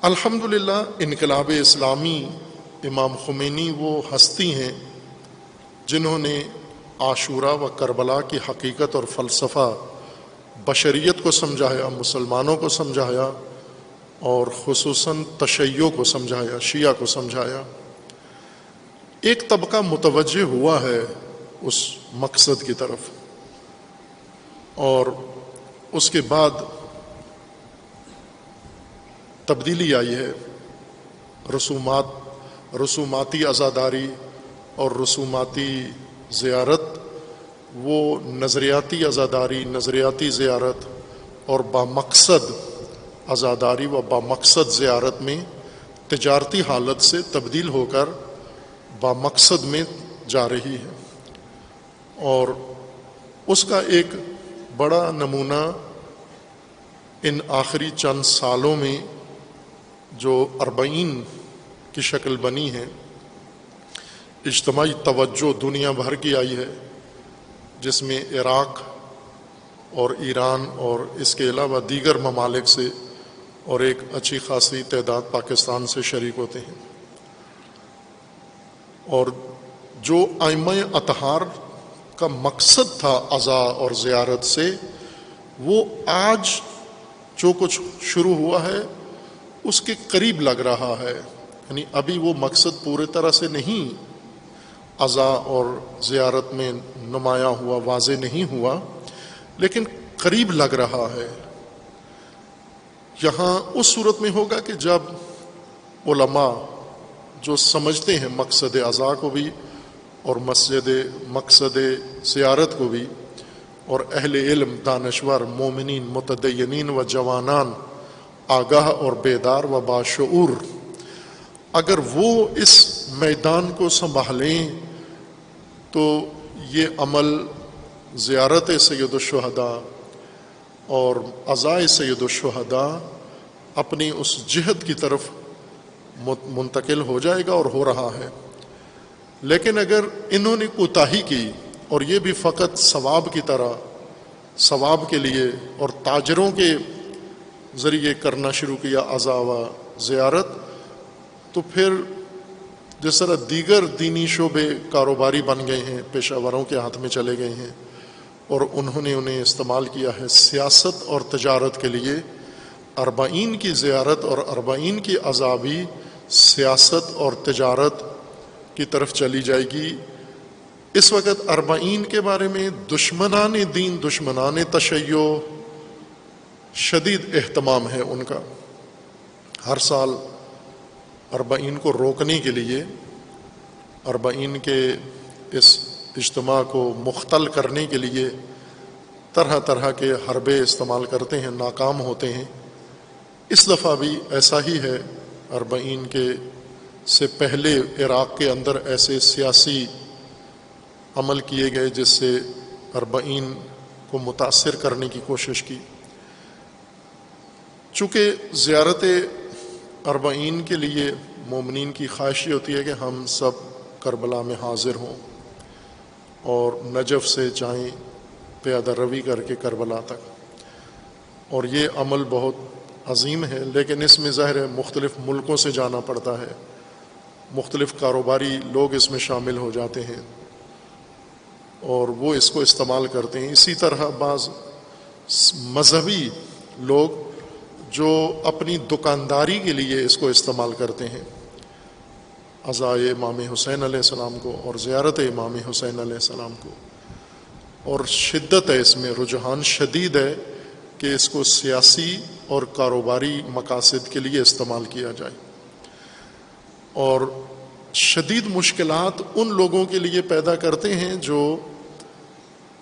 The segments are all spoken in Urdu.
الحمدللہ انقلاب اسلامی امام خمینی وہ ہستی ہیں جنہوں نے عاشورہ و کربلا کی حقیقت اور فلسفہ بشریت کو سمجھایا، مسلمانوں کو سمجھایا اور خصوصاً تشیع کو سمجھایا، شیعہ کو سمجھایا۔ ایک طبقہ متوجہ ہوا ہے اس مقصد کی طرف، اور اس کے بعد تبدیلی آئی ہے۔ رسوماتی عزاداری اور رسوماتی زیارت، وہ نظریاتی عزاداری، نظریاتی زیارت اور بامقصد عزاداری و بامقصد زیارت میں تجارتی حالت سے تبدیل ہو کر بامقصد میں جا رہی ہے۔ اور اس کا ایک بڑا نمونہ ان آخری چند سالوں میں جو 40 کی شکل بنی ہے، اجتماعی توجہ دنیا بھر کی آئی ہے، جس میں عراق اور ایران اور اس کے علاوہ دیگر ممالک سے اور ایک اچھی خاصی تعداد پاکستان سے شریک ہوتے ہیں۔ اور جو ائمہ اطہار کا مقصد تھا عزا اور زیارت سے، وہ آج جو کچھ شروع ہوا ہے اس کے قریب لگ رہا ہے۔ یعنی ابھی وہ مقصد پورے طرح سے نہیں عزا اور زیارت میں نمایاں ہوا، واضح نہیں ہوا، لیکن قریب لگ رہا ہے۔ یہاں اس صورت میں ہوگا کہ جب علماء جو سمجھتے ہیں مقصد عزا کو بھی اور مقصد زیارت کو بھی، اور اہل علم، دانشور، مومنین، متدینین و جوانان آگاہ اور بیدار و باشعور، اگر وہ اس میدان کو سنبھالیں تو یہ عمل زیارت سید الشہداء اور عزائے سید الشہداء اپنی اس جہت کی طرف منتقل ہو جائے گا اور ہو رہا ہے۔ لیکن اگر انہوں نے کوتاہی کی اور یہ بھی فقط ثواب کی طرح، ثواب کے لیے اور تاجروں کے ذریعے کرنا شروع کیا عزا و زیارت، تو پھر جس طرح دیگر دینی شعبے کاروباری بن گئے ہیں، پیشہ وروں کے ہاتھ میں چلے گئے ہیں، اور انہوں نے انہیں استعمال کیا ہے سیاست اور تجارت کے لیے۔ 40 کی زیارت اور 40 کی عزا بھی سیاست اور تجارت کی طرف چلی جائے گی۔ اس وقت 40 کے بارے میں دشمنان دین، دشمنان تشیع شدید اہتمام ہے ان کا۔ ہر سال 40 کو روکنے کے لیے، 40 کے اس اجتماع کو مختل کرنے کے لیے طرح طرح کے حربے استعمال کرتے ہیں، ناکام ہوتے ہیں۔ اس دفعہ بھی ایسا ہی ہے۔ 40 کے سے پہلے عراق کے اندر ایسے سیاسی عمل کیے گئے جس سے 40 کو متاثر کرنے کی کوشش کی۔ چونکہ زیارت 40 کے لیے مومنین کی خواہش یہ ہوتی ہے کہ ہم سب کربلا میں حاضر ہوں اور نجف سے جائیں پیادہ روی کر کے کربلا تک، اور یہ عمل بہت عظیم ہے۔ لیکن اس میں ظاہر ہے مختلف ملکوں سے جانا پڑتا ہے، مختلف کاروباری لوگ اس میں شامل ہو جاتے ہیں اور وہ اس کو استعمال کرتے ہیں۔ اسی طرح بعض مذہبی لوگ جو اپنی دکانداری کے لیے اس کو استعمال کرتے ہیں، عزائے امام حسین علیہ السلام کو اور زیارت امام حسین علیہ السلام کو، اور شدت ہے اس میں، رجحان شدید ہے کہ اس کو سیاسی اور کاروباری مقاصد کے لیے استعمال کیا جائے، اور شدید مشکلات ان لوگوں کے لیے پیدا کرتے ہیں جو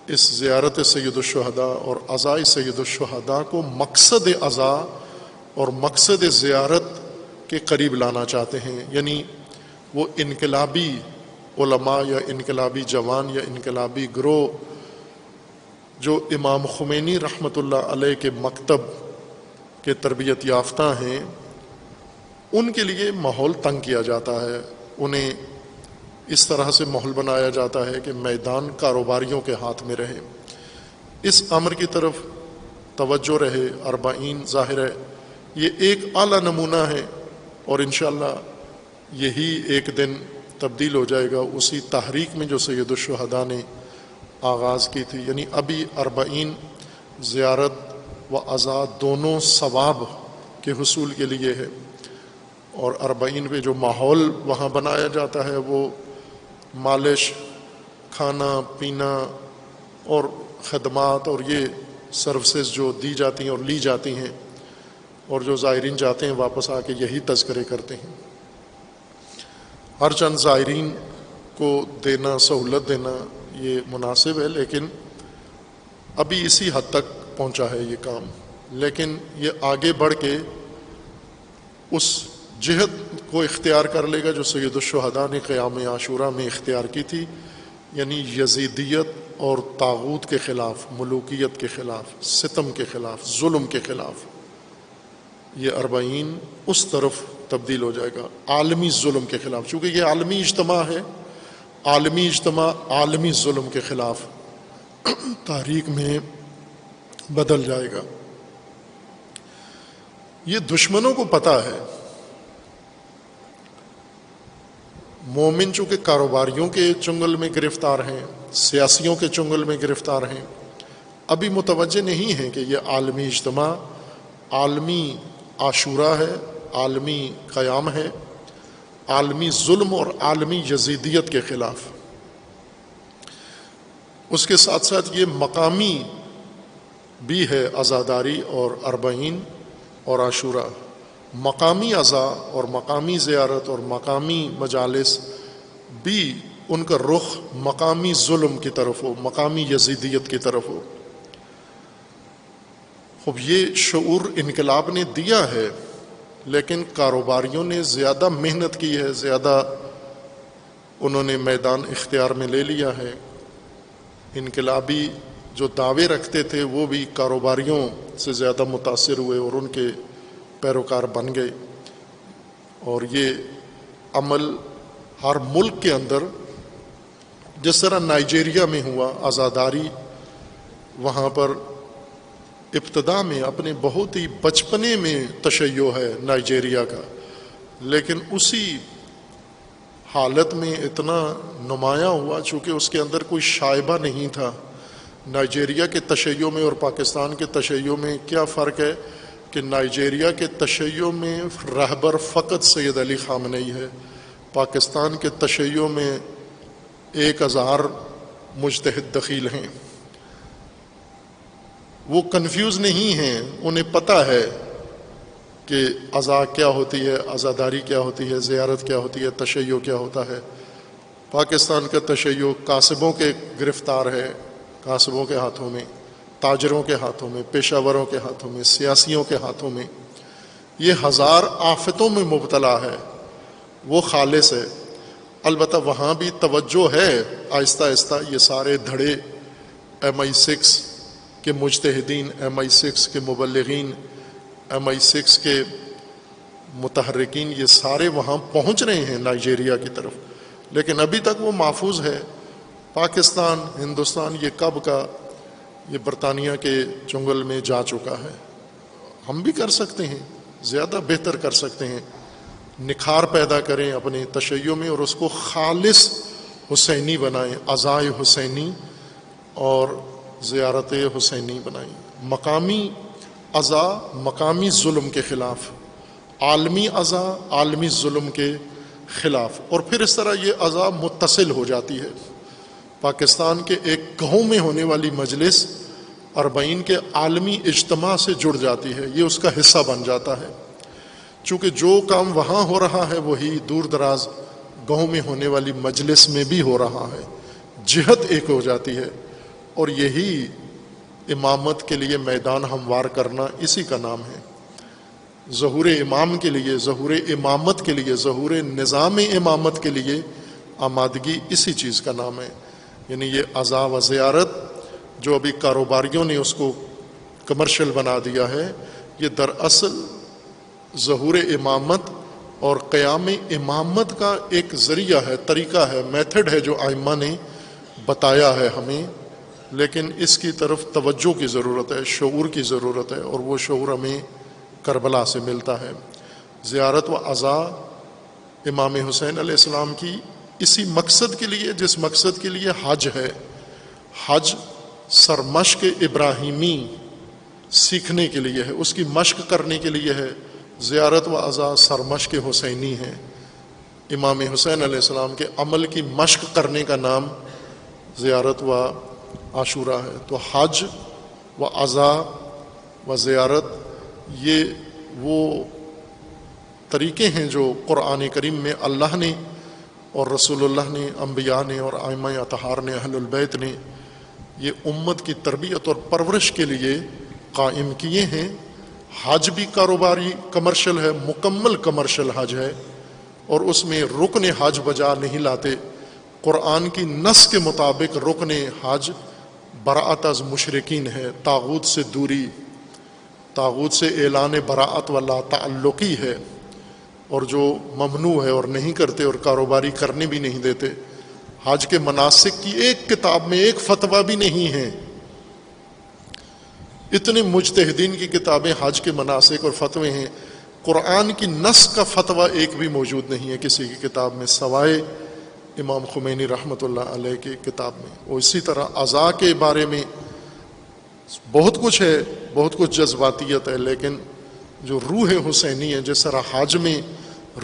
اس زیارت سید الشہداء اور عزائے سید الشہداء کو مقصد عزا اور مقصد زیارت کے قریب لانا چاہتے ہیں۔ یعنی وہ انقلابی علماء یا انقلابی جوان یا انقلابی گروہ جو امام خمینی رحمۃ اللہ علیہ کے مکتب کے تربیت یافتہ ہیں، ان کے لیے ماحول تنگ کیا جاتا ہے، انہیں اس طرح سے ماحول بنایا جاتا ہے کہ میدان کاروباریوں کے ہاتھ میں رہے۔ اس امر کی طرف توجہ رہے۔ 40 ظاہر ہے یہ ایک اعلیٰ نمونہ ہے، اور انشاءاللہ یہی ایک دن تبدیل ہو جائے گا اسی تحریک میں جو سید الشہداء نے آغاز کی تھی. یعنی ابھی 40 زیارت و عزا دونوں ثواب کے حصول کے لیے ہے، اور 40 پہ جو ماحول وہاں بنایا جاتا ہے وہ مالش، کھانا پینا اور خدمات اور یہ سروسز جو دی جاتی ہیں اور لی جاتی ہیں، اور جو زائرین جاتے ہیں واپس آ کے یہی تذکرے کرتے ہیں. ہر چند زائرین کو دینا، سہولت دینا یہ مناسب ہے، لیکن ابھی اسی حد تک پہنچا ہے یہ کام. لیکن یہ آگے بڑھ کے اس جہت کو اختیار کر لے گا جو سید الشہداء نے قیام عاشورہ میں اختیار کی تھی، یعنی یزیدیت اور طاغوت کے خلاف، ملوکیت کے خلاف، ستم کے خلاف، ظلم کے خلاف. یہ 40 اس طرف تبدیل ہو جائے گا، عالمی ظلم کے خلاف. چونکہ یہ عالمی اجتماع ہے، عالمی اجتماع عالمی ظلم کے خلاف تحریک میں بدل جائے گا. یہ دشمنوں کو پتہ ہے. مومن چونکہ کاروباریوں کے چنگل میں گرفتار ہیں، سیاسیوں کے چنگل میں گرفتار ہیں، ابھی متوجہ نہیں ہیں کہ یہ عالمی اجتماع، عالمی عاشورہ ہے، عالمی قیام ہے، عالمی ظلم اور عالمی یزیدیت کے خلاف. اس کے ساتھ ساتھ یہ مقامی بھی ہے عزاداری اور 40 اور عاشورہ. مقامی عزا اور مقامی زیارت اور مقامی مجالس بھی ان کا رخ مقامی ظلم کی طرف ہو، مقامی یزیدیت کی طرف ہو. خب یہ شعور انقلاب نے دیا ہے، لیکن کاروباریوں نے زیادہ محنت کی ہے، زیادہ انہوں نے میدان اختیار میں لے لیا ہے. انقلابی جو دعوے رکھتے تھے وہ بھی کاروباریوں سے زیادہ متاثر ہوئے اور ان کے پیروکار بن گئے. اور یہ عمل ہر ملک کے اندر، جس طرح نائجیریا میں ہوا عزاداری، وہاں پر ابتدا میں اپنے بہت ہی بچپنے میں تشیع ہے نائجیریا کا، لیکن اسی حالت میں اتنا نمایاں ہوا چونکہ اس کے اندر کوئی شائبہ نہیں تھا. نائجیریا کے تشیع میں اور پاکستان کے تشیع میں کیا فرق ہے کہ نائجیریا کے تشیع میں رہبر فقط سید علی خامنئی ہے، پاکستان کے تشیع میں 1000 مجتہد دخیل ہیں. وہ کنفیوز نہیں ہیں، انہیں پتہ ہے کہ عزا کیا ہوتی ہے، عزاداری کیا ہوتی ہے، زیارت کیا ہوتی ہے، تشیع کیا ہوتا ہے. پاکستان کا تشیع کاسبوں کے گرفتار ہے، کاسبوں کے ہاتھوں میں، تاجروں کے ہاتھوں میں، پیشہ وروں کے ہاتھوں میں، سیاسیوں کے ہاتھوں میں. یہ 1000 آفتوں میں مبتلا ہے، وہ خالص ہے. البتہ وہاں بھی توجہ ہے، آہستہ آہستہ یہ سارے دھڑے MI6 کے مجتہدین، MI6 کے مبلغین، MI6 کے متحرکین، یہ سارے وہاں پہنچ رہے ہیں نائجیریا کی طرف، لیکن ابھی تک وہ محفوظ ہے. پاکستان، ہندوستان یہ کب کا یہ برطانیہ کے چنگل میں جا چکا ہے. ہم بھی کر سکتے ہیں، زیادہ بہتر کر سکتے ہیں. نکھار پیدا کریں اپنے تشیع میں اور اس کو خالص حسینی بنائیں، عزائے حسینی اور زیارت حسینی بنائیں. مقامی عزا مقامی ظلم کے خلاف، عالمی عزا عالمی ظلم کے خلاف. اور پھر اس طرح یہ عزا متصل ہو جاتی ہے. پاکستان کے ایک گاؤں میں ہونے والی مجلس 40 کے عالمی اجتماع سے جڑ جاتی ہے، یہ اس کا حصہ بن جاتا ہے. چونکہ جو کام وہاں ہو رہا ہے وہی دور دراز گاؤں میں ہونے والی مجلس میں بھی ہو رہا ہے، جہت ایک ہو جاتی ہے. اور یہی امامت کے لیے میدان ہموار کرنا، اسی کا نام ہے. ظہور امام کے لیے، ظہور امامت کے لیے، ظہور نظام امامت کے لیے آمادگی اسی چیز کا نام ہے. یعنی یہ عزا و زیارت جو ابھی کاروباریوں نے اس کو کمرشل بنا دیا ہے، یہ دراصل ظہور امامت اور قیام امامت کا ایک ذریعہ ہے، طریقہ ہے، میتھڈ ہے جو ائمہ نے بتایا ہے ہمیں. لیکن اس کی طرف توجہ کی ضرورت ہے، شعور کی ضرورت ہے، اور وہ شعور ہمیں کربلا سے ملتا ہے۔ زیارت و عزا امام حسین علیہ السلام کی اسی مقصد کے لیے جس مقصد کے لیے حج ہے۔ حج سرمشق ابراہیمی سیکھنے کے لیے ہے، اس کی مشق کرنے کے لیے ہے۔ زیارت و عزا سرمشق حسینی ہے، امام حسین علیہ السلام کے عمل کی مشق کرنے کا نام زیارت و عاشورہ ہے۔ تو حج و عزا و زیارت یہ وہ طریقے ہیں جو قرآن کریم میں اللہ نے اور رسول اللہ نے، انبیاء نے اور ائمہ اطہار نے، اہل البیت نے یہ امت کی تربیت اور پرورش کے لیے قائم کیے ہیں۔ حج بھی کاروباری کمرشل ہے، مکمل کمرشل حج ہے، اور اس میں رکن حج بجا نہیں لاتے۔ قرآن کی نص کے مطابق رکن حج براءت از مشرکین ہے، طاغوت سے دوری، طاغوت سے اعلان براءت و لا تعلقی ہے، اور جو ممنوع ہے اور نہیں کرتے اور کاروباری کرنے بھی نہیں دیتے۔ حج کے مناسک کی ایک کتاب میں ایک فتویٰ بھی نہیں ہے۔ اتنے مجتہدین کی کتابیں حج کے مناسک اور فتوے ہیں، قرآن کی نص کا فتویٰ ایک بھی موجود نہیں ہے کسی کی کتاب میں سوائے امام خمینی رحمۃ اللہ علیہ کی کتاب میں۔ اور اسی طرح عزا کے بارے میں بہت کچھ ہے، بہت کچھ جذباتیت ہے، لیکن جو روح حسینی ہے، جس طرح حج میں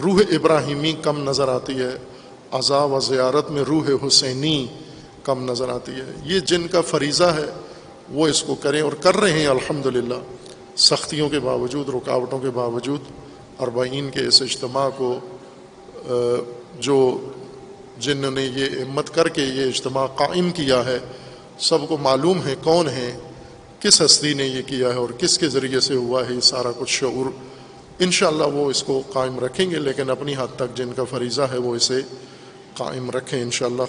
روح ابراہیمی کم نظر آتی ہے، عزا و زیارت میں روح حسینی کم نظر آتی ہے۔ یہ جن کا فریضہ ہے وہ اس کو کریں، اور کر رہے ہیں الحمدللہ، سختیوں کے باوجود، رکاوٹوں کے باوجود۔ اربعین کے اس اجتماع کو جو جنہوں نے یہ ہمت کر کے یہ اجتماع قائم کیا ہے، سب کو معلوم ہے کون ہے، کس ہستی نے یہ کیا ہے اور کس کے ذریعے سے ہوا ہے، یہ سارا کچھ شعور انشاءاللہ وہ اس کو قائم رکھیں گے، لیکن اپنی حد تک جن کا فریضہ ہے وہ اسے قائم رکھیں انشاءاللہ۔